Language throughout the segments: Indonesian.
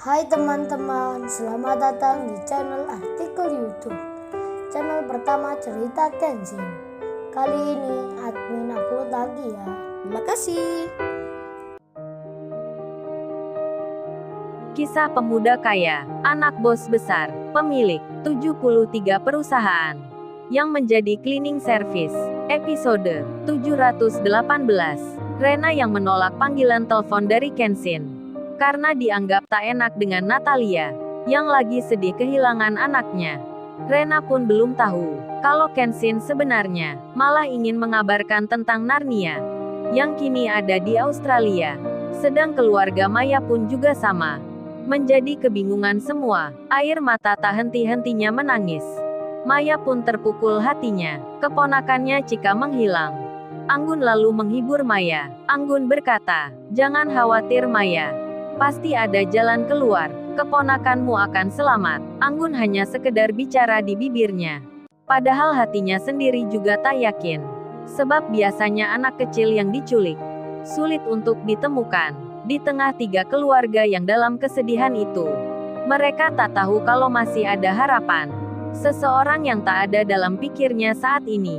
Hai teman-teman, selamat datang di channel artikel YouTube. Channel pertama cerita Kenshin. Kali ini admin upload lagi ya. Terima kasih. Kisah pemuda kaya, anak bos besar, pemilik 73 perusahaan, yang menjadi cleaning service. Episode 718. Rena yang menolak panggilan telepon dari Kenshin karena dianggap tak enak dengan Natalia, yang lagi sedih kehilangan anaknya. Rena pun belum tahu kalau Kenshin sebenarnya malah ingin mengabarkan tentang Narnia, yang kini ada di Australia. Sedang keluarga Maya pun juga sama. Menjadi kebingungan semua, air mata tak henti-hentinya menangis. Maya pun terpukul hatinya, keponakannya Chika menghilang. Anggun lalu menghibur Maya. Anggun berkata, "Jangan khawatir Maya. Pasti ada jalan keluar, keponakanmu akan selamat." Anggun hanya sekedar bicara di bibirnya. Padahal hatinya sendiri juga tak yakin. Sebab biasanya anak kecil yang diculik sulit untuk ditemukan. Di tengah tiga keluarga yang dalam kesedihan itu, mereka tak tahu kalau masih ada harapan. Seseorang yang tak ada dalam pikirnya saat ini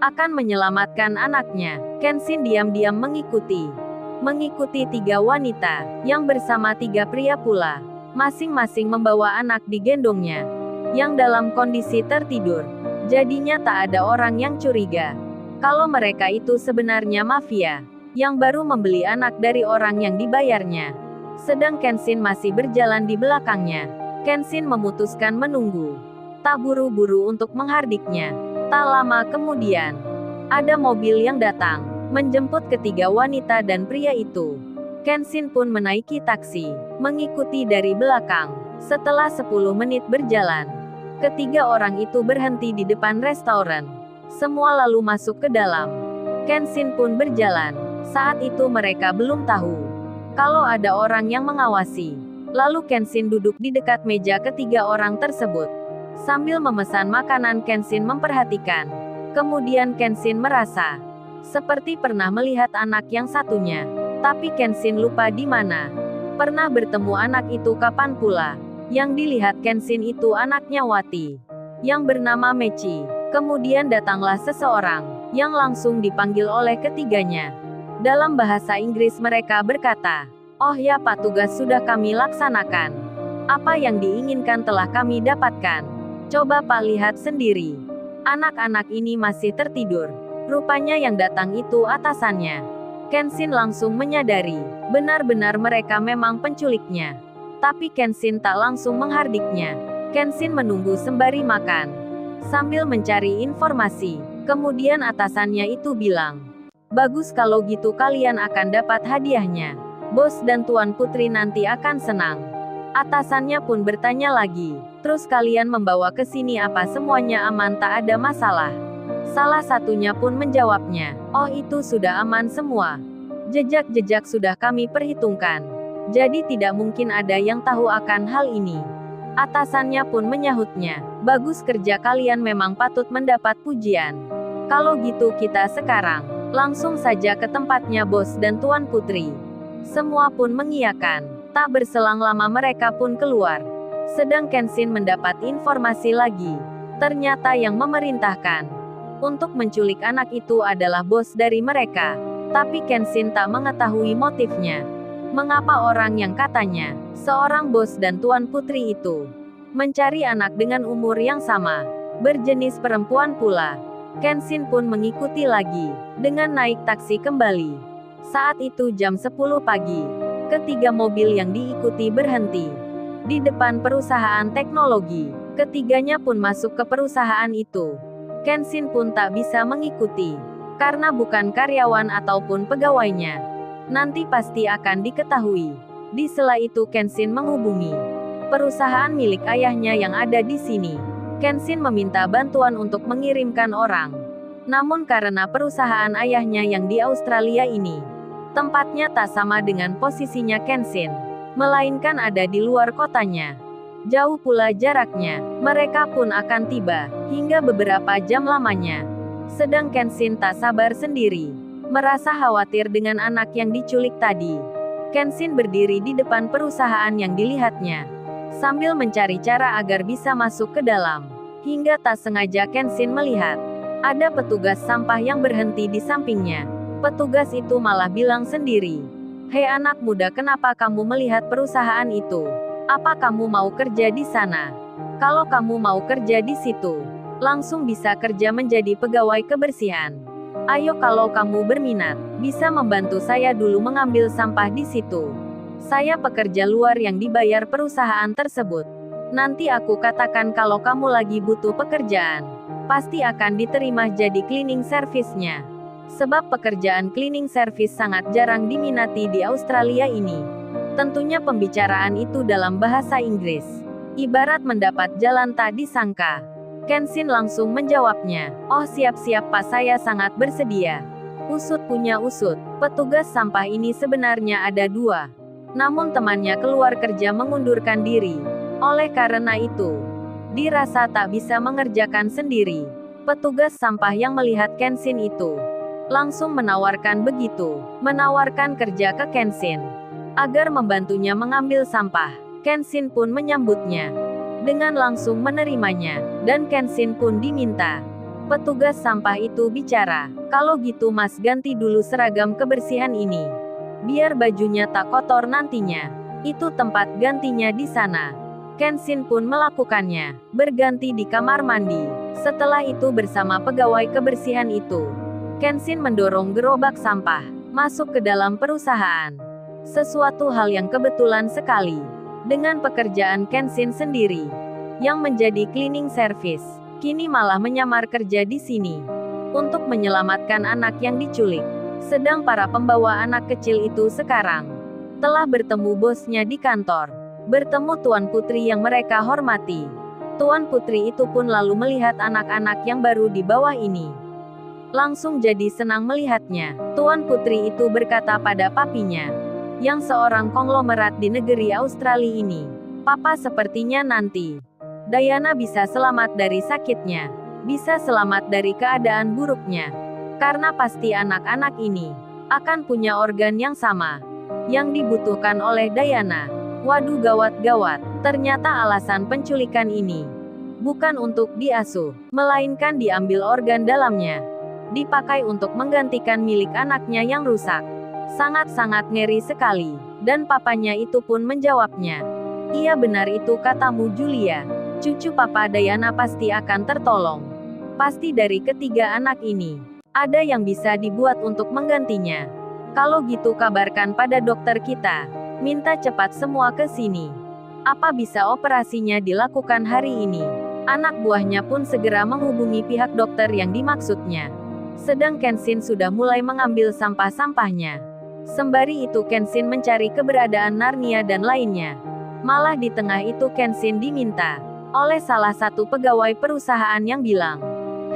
akan menyelamatkan anaknya. Kenshin diam-diam mengikuti tiga wanita, yang bersama tiga pria pula. Masing-masing membawa anak digendongnya, yang dalam kondisi tertidur. Jadinya tak ada orang yang curiga kalau mereka itu sebenarnya mafia, yang baru membeli anak dari orang yang dibayarnya. Sedang Kenshin masih berjalan di belakangnya. Kenshin memutuskan menunggu, tak buru-buru untuk menghardiknya. Tak lama kemudian, ada mobil yang datang menjemput ketiga wanita dan pria itu. Kenshin pun menaiki taksi, mengikuti dari belakang. Setelah 10 menit berjalan, ketiga orang itu berhenti di depan restoran. Semua lalu masuk ke dalam. Kenshin pun berjalan. Saat itu mereka belum tahu kalau ada orang yang mengawasi. Lalu Kenshin duduk di dekat meja ketiga orang tersebut. Sambil memesan makanan, Kenshin memperhatikan. Kemudian Kenshin merasa seperti pernah melihat anak yang satunya. Tapi Kenshin lupa di mana pernah bertemu anak itu kapan pula. Yang dilihat Kenshin itu anaknya Wati, yang bernama Mechi. Kemudian datanglah seseorang yang langsung dipanggil oleh ketiganya. Dalam bahasa Inggris mereka berkata, "Oh ya Pak, tugas sudah kami laksanakan. Apa yang diinginkan telah kami dapatkan. Coba Pak lihat sendiri. Anak-anak ini masih tertidur." Rupanya yang datang itu atasannya. Kenshin langsung menyadari, benar-benar mereka memang penculiknya. Tapi Kenshin tak langsung menghardiknya. Kenshin menunggu sembari makan, sambil mencari informasi. Kemudian atasannya itu bilang, "Bagus kalau gitu kalian akan dapat hadiahnya. Bos dan Tuan Putri nanti akan senang." Atasannya pun bertanya lagi, "Terus kalian membawa ke sini apa semuanya aman, tak ada masalah?" Salah satunya pun menjawabnya, "Oh itu sudah aman semua. Jejak-jejak sudah kami perhitungkan. Jadi tidak mungkin ada yang tahu akan hal ini." Atasannya pun menyahutnya, "Bagus kerja kalian, memang patut mendapat pujian. Kalau gitu kita sekarang langsung saja ke tempatnya Bos dan Tuan Putri." Semua pun mengiyakan. Tak berselang lama mereka pun keluar. Sedang Kenshin mendapat informasi lagi. Ternyata yang memerintahkan untuk menculik anak itu adalah bos dari mereka. Tapi Kenshin tak mengetahui motifnya. Mengapa orang yang katanya seorang bos dan Tuan Putri itu mencari anak dengan umur yang sama, berjenis perempuan pula. Kenshin pun mengikuti lagi, dengan naik taksi kembali. Saat itu jam 10 pagi. Ketiga mobil yang diikuti berhenti di depan perusahaan teknologi. Ketiganya pun masuk ke perusahaan itu. Kenshin pun tak bisa mengikuti, karena bukan karyawan ataupun pegawainya. Nanti pasti akan diketahui. Di sela itu Kenshin menghubungi perusahaan milik ayahnya yang ada di sini. Kenshin meminta bantuan untuk mengirimkan orang. Namun karena perusahaan ayahnya yang di Australia ini tempatnya tak sama dengan posisinya Kenshin, melainkan ada di luar kotanya. Jauh pula jaraknya, mereka pun akan tiba hingga beberapa jam lamanya. Sedang Kenshin tak sabar sendiri, merasa khawatir dengan anak yang diculik tadi. Kenshin berdiri di depan perusahaan yang dilihatnya, sambil mencari cara agar bisa masuk ke dalam. Hingga tak sengaja Kenshin melihat ada petugas sampah yang berhenti di sampingnya. Petugas itu malah bilang sendiri, "Hei anak muda, kenapa kamu melihat perusahaan itu? Apa kamu mau kerja di sana? Kalau kamu mau kerja di situ, langsung bisa kerja menjadi pegawai kebersihan. Ayo kalau kamu berminat, bisa membantu saya dulu mengambil sampah di situ. Saya pekerja luar yang dibayar perusahaan tersebut. Nanti aku katakan kalau kamu lagi butuh pekerjaan, pasti akan diterima jadi cleaning service-nya." Sebab pekerjaan cleaning service sangat jarang diminati di Australia ini. Tentunya pembicaraan itu dalam bahasa Inggris. Ibarat mendapat jalan tak disangka. Kenshin langsung menjawabnya, "Oh siap-siap Pak, saya sangat bersedia." Usut punya usut, petugas sampah ini sebenarnya ada dua. Namun temannya keluar kerja mengundurkan diri. Oleh karena itu, dirasa tak bisa mengerjakan sendiri. Petugas sampah yang melihat Kenshin itu langsung menawarkan kerja ke Kenshin agar membantunya mengambil sampah. Kenshin pun menyambutnya dengan langsung menerimanya, dan Kenshin pun diminta. Petugas sampah itu bicara, "Kalau gitu Mas ganti dulu seragam kebersihan ini, biar bajunya tak kotor nantinya. Itu tempat gantinya di sana." Kenshin pun melakukannya, berganti di kamar mandi. Setelah itu bersama pegawai kebersihan itu, Kenshin mendorong gerobak sampah masuk ke dalam perusahaan. Sesuatu hal yang kebetulan sekali dengan pekerjaan Kenshin sendiri yang menjadi cleaning service, kini malah menyamar kerja di sini untuk menyelamatkan anak yang diculik. Sedang para pembawa anak kecil itu sekarang telah bertemu bosnya di kantor, bertemu Tuan Putri yang mereka hormati. Tuan Putri itu pun lalu melihat anak-anak yang baru di bawah ini. Langsung jadi senang melihatnya. Tuan Putri itu berkata pada papinya, yang seorang konglomerat di negeri Australia ini, "Papa, sepertinya nanti Diana bisa selamat dari sakitnya, bisa selamat dari keadaan buruknya. Karena pasti anak-anak ini akan punya organ yang sama yang dibutuhkan oleh Diana." Waduh, gawat-gawat. Ternyata alasan penculikan ini bukan untuk diasuh, melainkan diambil organ dalamnya, dipakai untuk menggantikan milik anaknya yang rusak. Sangat-sangat ngeri sekali. Dan papanya itu pun menjawabnya, "Iya benar itu katamu Julia. Cucu Papa Diana pasti akan tertolong. Pasti dari ketiga anak ini ada yang bisa dibuat untuk menggantinya. Kalau gitu kabarkan pada dokter kita. Minta cepat semua ke sini. Apa bisa operasinya dilakukan hari ini?" Anak buahnya pun segera menghubungi pihak dokter yang dimaksudnya. Sedang Kenshin sudah mulai mengambil sampah-sampahnya. Sembari itu Kenshin mencari keberadaan Narnia dan lainnya. Malah di tengah itu Kenshin diminta oleh salah satu pegawai perusahaan yang bilang,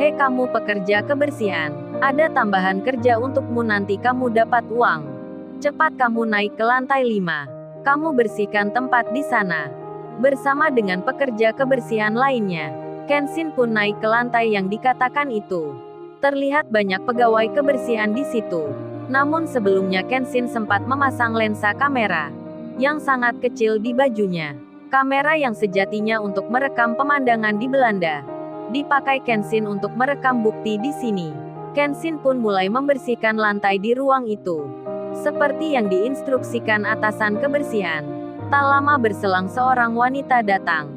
"Hei kamu pekerja kebersihan, ada tambahan kerja untukmu, nanti kamu dapat uang. Cepat kamu naik ke lantai 5. Kamu bersihkan tempat di sana." Bersama dengan pekerja kebersihan lainnya, Kenshin pun naik ke lantai yang dikatakan itu. Terlihat banyak pegawai kebersihan di situ. Namun sebelumnya Kenshin sempat memasang lensa kamera yang sangat kecil di bajunya. Kamera yang sejatinya untuk merekam pemandangan di Belanda, dipakai Kenshin untuk merekam bukti di sini. Kenshin pun mulai membersihkan lantai di ruang itu, seperti yang diinstruksikan atasan kebersihan. Tak lama berselang seorang wanita datang.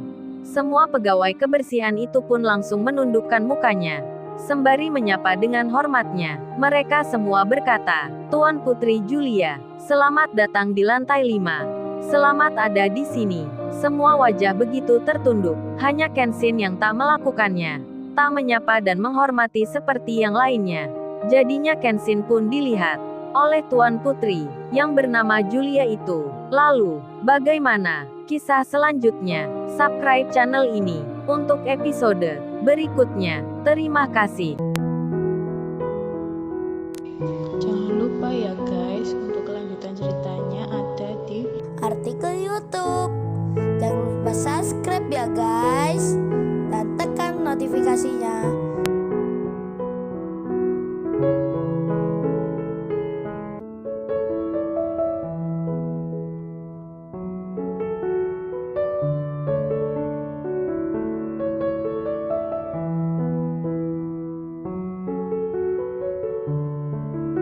Semua pegawai kebersihan itu pun langsung menundukkan mukanya, sembari menyapa dengan hormatnya. Mereka semua berkata, "Tuan Putri Julia, selamat datang di lantai 5. Selamat ada di sini." Semua wajah begitu tertunduk. Hanya Kenshin yang tak melakukannya, tak menyapa dan menghormati seperti yang lainnya. Jadinya Kenshin pun dilihat oleh Tuan Putri yang bernama Julia itu. Lalu, bagaimana kisah selanjutnya? Subscribe channel ini untuk episode berikutnya. Terima kasih. Jangan lupa ya guys, untuk kelanjutan ceritanya ada di artikel YouTube. Jangan lupa subscribe ya guys, dan tekan notifikasinya